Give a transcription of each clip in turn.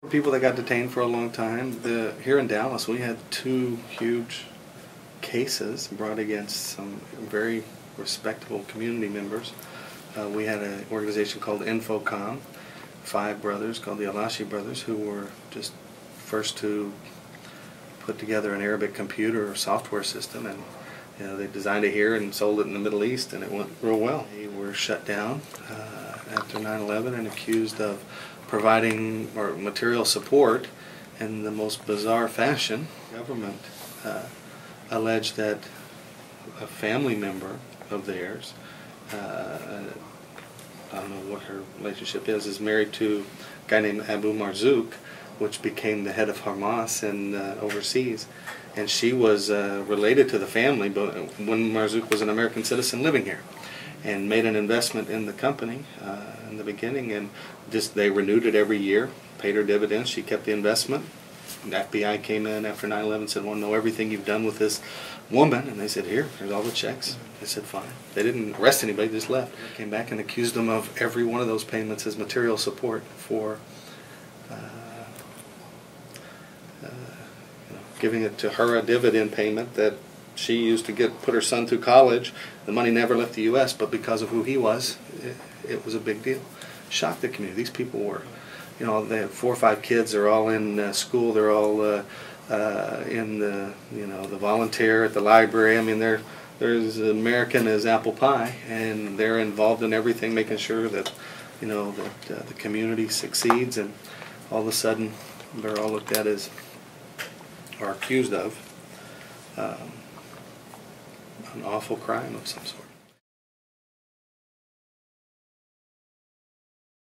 People that got detained for a long time. Here in Dallas, we had two huge cases brought against some very respectable community members. We had an organization called Infocom, 5 brothers called the Alashi brothers, who were just first to put together an Arabic computer or software system, and they designed it here and sold it in the Middle East, and it went real well. They were shut down after 9/11 and accused of providing material support in the most bizarre fashion. The government alleged that a family member of theirs, I don't know what her relationship is married to a guy named Abu Marzouk, which became the head of Hamas in overseas. And she was related to the family, but when Marzouk was an American citizen living here, and made an investment in the company in the beginning, and they renewed it every year, paid her dividends. She kept the investment. The FBI came in after 9/11 and said, "Want to know everything you've done with this woman?" And they said, here's all the checks. They said, fine. They didn't arrest anybody, just left. They came back and accused them of every one of those payments as material support for giving it to her, a dividend payment that she used to put her son through college. The money never left the U.S., but because of who he was, it was a big deal. Shocked the community. These people were, they had 4 or 5 kids. They're all in school. They're all in the volunteer at the library. I mean, they're as American as apple pie, and they're involved in everything, making sure that the community succeeds. And all of a sudden, they're all looked at as, or accused of, an awful crime of some sort.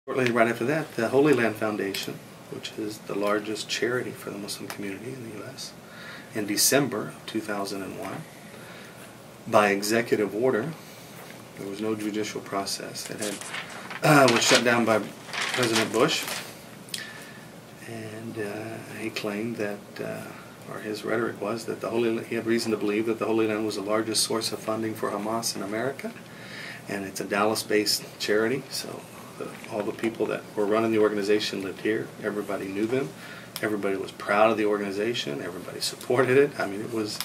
Shortly right after that, the Holy Land Foundation, which is the largest charity for the Muslim community in the U.S., in December of 2001, by executive order, there was no judicial process. It was shut down by President Bush, and he claimed that, or his rhetoric was that he had reason to believe that the Holy Land was the largest source of funding for Hamas in America, and it's a Dallas-based charity, so all the people that were running the organization lived here. Everybody knew them. Everybody was proud of the organization. Everybody supported it. I mean, it was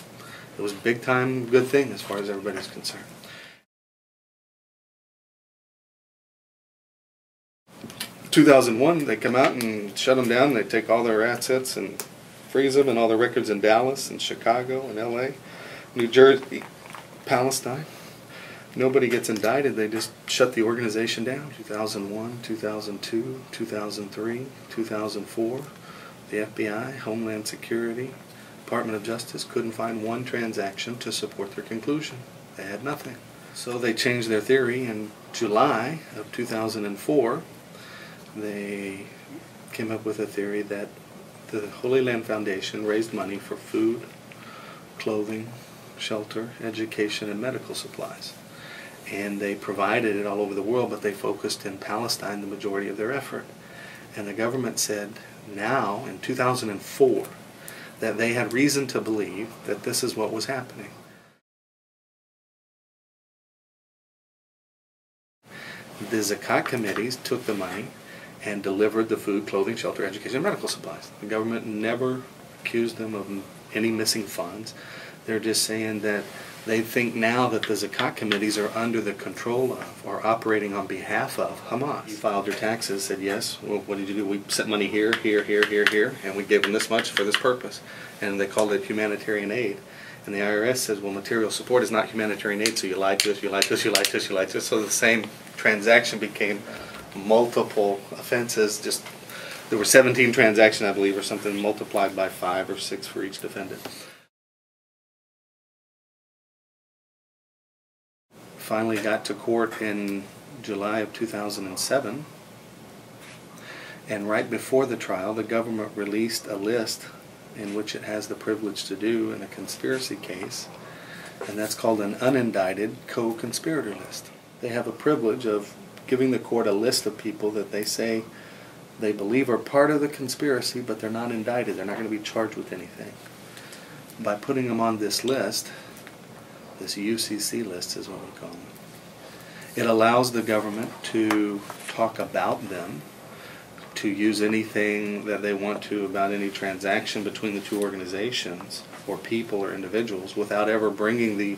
a big-time good thing as far as everybody's concerned. In 2001, they come out and shut them down. They take all their assets and freeze them, and all their records in Dallas and Chicago and L.A., New Jersey, Palestine. Nobody gets indicted. They just shut the organization down. 2001, 2002, 2003, 2004, the FBI, Homeland Security, Department of Justice couldn't find one transaction to support their conclusion. They had nothing. So they changed their theory. In July of 2004, they came up with a theory that the Holy Land Foundation raised money for food, clothing, shelter, education, and medical supplies. And they provided it all over the world, but they focused in Palestine the majority of their effort. And the government said now, in 2004, that they had reason to believe that this is what was happening. The Zakat committees took the money and delivered the food, clothing, shelter, education, and medical supplies. The government never accused them of any missing funds. They're just saying that they think now that the Zakat committees are under the control of or operating on behalf of Hamas. You filed your taxes, said yes. Well, what did you do? We sent money here, here, here, here, here, and we gave them this much for this purpose. And they called it humanitarian aid. And the IRS says, well, material support is not humanitarian aid, so you lied to us, you lied to us, you lied to us, you lied to us. So the same transaction became multiple offenses. Just there were 17 transactions, I believe, or something, multiplied by 5 or 6 for each defendant. Finally got to court in July of 2007, and right before the trial, the government released a list in which it has the privilege to do in a conspiracy case, and that's called an unindicted co-conspirator list. They have a privilege of giving the court a list of people that they say they believe are part of the conspiracy, but they're not indicted. They're not going to be charged with anything. By putting them on this list, this UCC list is what we call them, it allows the government to talk about them, to use anything that they want to about any transaction between the two organizations or people or individuals without ever bringing the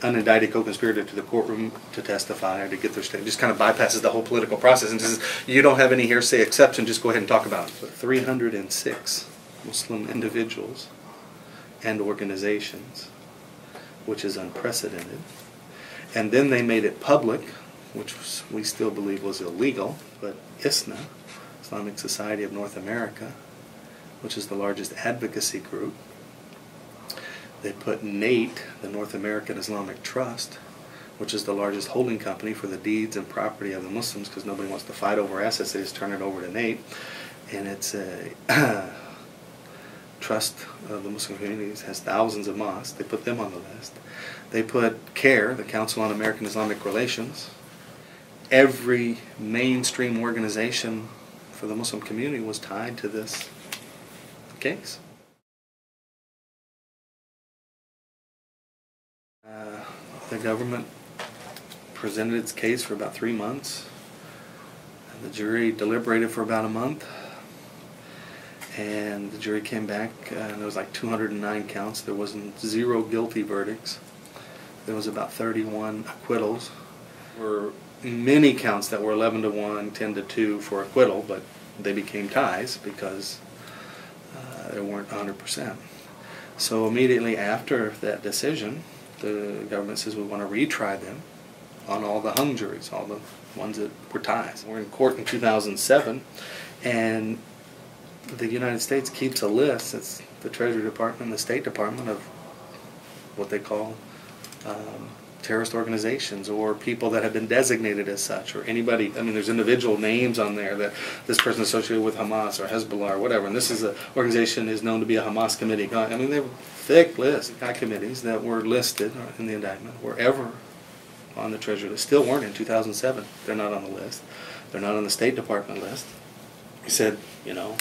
unindicted co-conspirator to the courtroom to testify or to get their statement. Just kind of bypasses the whole political process and says, you don't have any hearsay exception, just go ahead and talk about it. 306 Muslim individuals and organizations, which is unprecedented. And then they made it public, which we still believe was illegal, but ISNA, Islamic Society of North America, which is the largest advocacy group, they put NATE, the North American Islamic Trust, which is the largest holding company for the deeds and property of the Muslims, because nobody wants to fight over assets, they just turn it over to NATE. And it's a trust of the Muslim communities, has thousands of mosques. They put them on the list. They put CARE, the Council on American Islamic Relations. Every mainstream organization for the Muslim community was tied to this case. The government presented its case for about 3 months. And the jury deliberated for about a month. And the jury came back, and there was like 209 counts. There wasn't 0 guilty verdicts. There was about 31 acquittals. There were many counts that were 11-1, 10-2 for acquittal, but they became ties because they weren't 100%. So immediately after that decision, the government says we want to retry them on all the hung juries, all the ones that were ties. We're in court in 2007, and the United States keeps a list. It's the Treasury Department and the State Department of what they call terrorist organizations or people that have been designated as such, or anybody. I mean, there's individual names on there that this person is associated with Hamas or Hezbollah or whatever, and this is an organization is known to be a Hamas committee. I mean, they have a thick list of committees that were listed in the indictment were ever on the Treasury list. Still weren't in 2007. They're not on the list. They're not on the State Department list. He said, you know,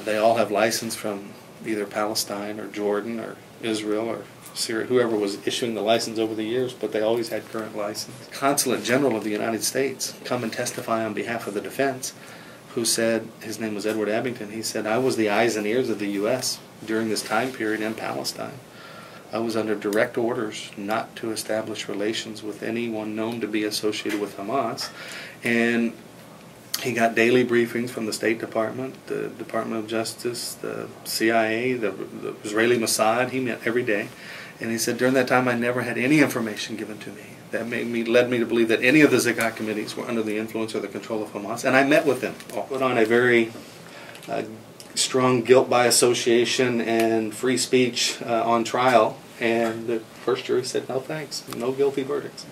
they all have license from either Palestine or Jordan or Israel or Syria, whoever was issuing the license over the years, but they always had current license. Consulate General of the United States come and testify on behalf of the defense, who said, his name was Edward Abington, he said, I was the eyes and ears of the U.S. during this time period in Palestine. I was under direct orders not to establish relations with anyone known to be associated with Hamas, and he got daily briefings from the State Department, the Department of Justice, the CIA, the Israeli Mossad. He met every day. And he said, during that time, I never had any information given to me that led me to believe that any of the Zakat committees were under the influence or the control of Hamas. And I met with them. I put on a very strong guilt by association and free speech on trial. And the first jury said, no thanks, no guilty verdicts.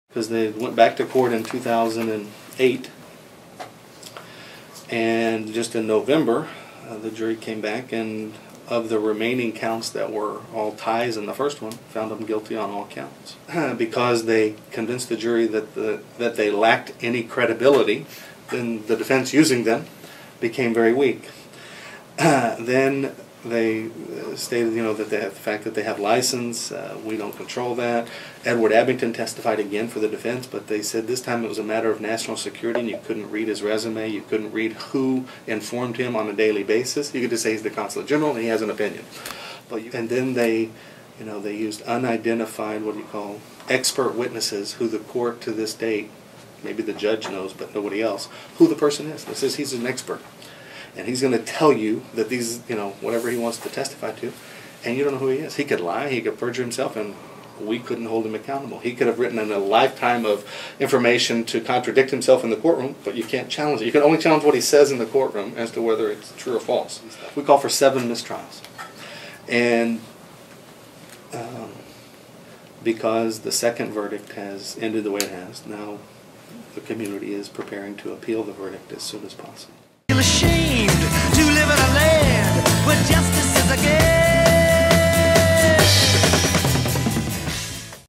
Because they went back to court in 2008, and just in November, the jury came back, and of the remaining counts that were all ties in the first one, found them guilty on all counts. Because they convinced the jury that they lacked any credibility, then the defense using them became very weak. Then they stated, you know, that they have the fact that they have license, we don't control that. Edward Abington testified again for the defense, but they said this time it was a matter of national security, and you couldn't read his resume, you couldn't read who informed him on a daily basis. You could just say he's the Consulate General and he has an opinion. And then they, you know, they used unidentified, what do you call, expert witnesses who the court to this date, maybe the judge knows, but nobody else, who the person is. This is he's an expert. And he's going to tell you that these, you know, whatever he wants to testify to, and you don't know who he is. He could lie, he could perjure himself, and we couldn't hold him accountable. He could have written in a lifetime of information to contradict himself in the courtroom, but you can't challenge it. You can only challenge what he says in the courtroom as to whether it's true or false. We call for 7 mistrials. And because the second verdict has ended the way it has, now the community is preparing to appeal the verdict as soon as possible. Ashamed to live in a land where justice is a game.